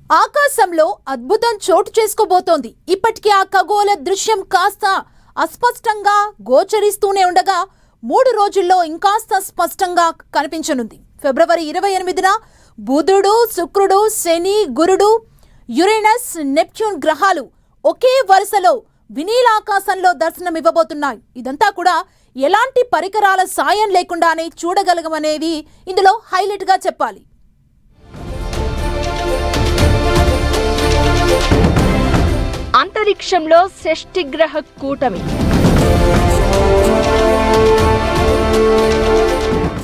ఆకాశంలో అద్భుతం చోటు చేసుకోబోతోంది. ఇప్పటికే ఆ ఖగోళ దృశ్యం కాస్త అస్పష్టంగా గోచరిస్తూనే ఉండగా 3 రోజుల్లో ఇంకాస్త స్పష్టంగా కనిపించనుంది. ఫిబ్రవరి 28న బుధుడు, శుక్రుడు, శని, గురుడు, యురేనస్, నెప్ట్యూన్ గ్రహాలు ఒకే వరుసలో వినీలాకాశంలో దర్శనమివ్వబోతున్నాయి. ఇదంతా కూడా ఎలాంటి పరికరాల సాయం లేకుండానే చూడగలగమనేది ఇందులో హైలైట్ గా చెప్పాలి. అంతరిక్షంలో షష్ఠిగ్రహ కూటమి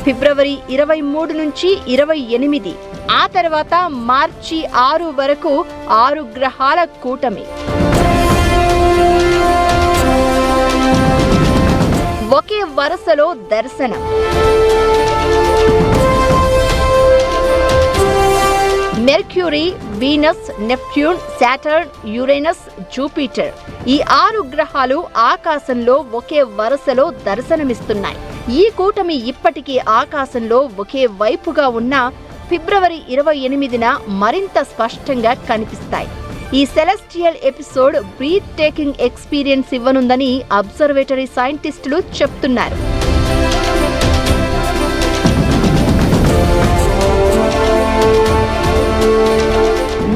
ఫిబ్రవరి 23 నుంచి 28, ఆ తర్వాత మార్చి 6 వరకు 6 గ్రహాల కూటమి. ఒకే వరుసలో దర్శనం. Mercury, Venus, Neptune, Saturn, Uranus, Jupiter ఈ 6 గ్రహాలు ఆకాశంలో ఒకే వరుసలో దర్శనమిస్తున్నాయి. ఈ కూటమి ఇప్పటికీ ఆకాశంలో ఒకే వైపుగా ఉన్న ఫిబ్రవరి 28న మరింత స్పష్టంగా కనిపిస్తాయి. ఈ celestial episode breathtaking experience ఇవ్వనుందని అబ్జర్వేటరీ సైంటిస్టులు చెప్తున్నారు.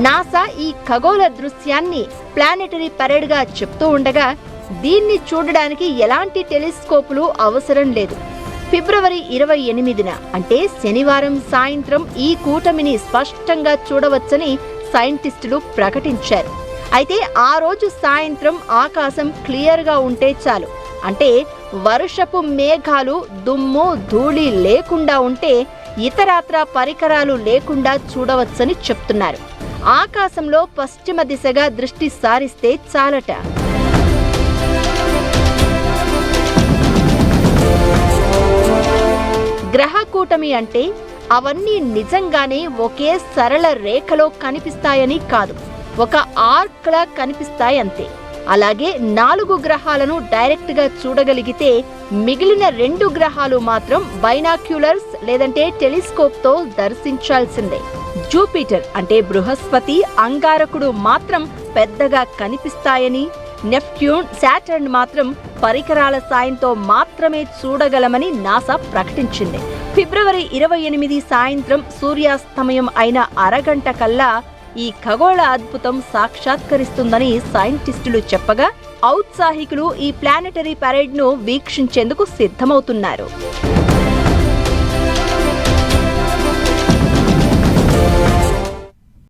నాసా ఈ ఖగోళ దృశ్యాన్ని ప్లానెటరీ పరేడ్ గా చెప్తూ ఉండగా దీన్ని చూడడానికి ఎలాంటి టెలిస్కోపులు అవసరం లేదు. ఫిబ్రవరి 28న అంటే శనివారం సాయంత్రం ఈ కూటమిని స్పష్టంగా చూడవచ్చని సైంటిస్టులు ప్రకటించారు. అయితే ఆ రోజు సాయంత్రం ఆకాశం క్లియర్ గా ఉంటే చాలు. అంటే వర్షపు మేఘాలు, దుమ్ము, ధూళి లేకుండా ఉంటే ఇతరత్రా పరికరాలు లేకుండా చూడవచ్చని చెప్తున్నారు. ఆకాశంలో పశ్చిమ దిశగా దృష్టి సారిస్తే చాలట. గ్రహ కూటమి అంటే అవన్నీ నిజంగానే ఒకే సరళ రేఖలో కనిపిస్తాయని కాదు, ఒక ఆర్క్ లా కనిపిస్తాయంతే. అలాగే 4 గ్రహాలను డైరెక్ట్ గా చూడగలిగితే మిగిలిన 2 గ్రహాలు మాత్రం బైనాక్యులర్స్ లేదంటే టెలిస్కోప్ తో దర్శించాల్సిందే. జూపిటర్ అంటే బృహస్పతి, అంగారకుడు మాత్రం పెద్దగా కనిపిస్తాయని, నెప్ట్యూన్, సాటర్న్ మాత్రం పరికరాల సాయంతో మాత్రమే చూడగలమని నాసా ప్రకటించింది. ఫిబ్రవరి 28 సాయంత్రం సూర్యాస్తమయం అయిన అరగంట కల్లా ఈ ఖగోళ అద్భుతం సాక్షాత్కరిస్తుందని సైంటిస్టులు చెప్పగా ఔత్సాహికులు ఈ ప్లానెటరీ పరేడ్ ను వీక్షించేందుకు సిద్ధమవుతున్నారు.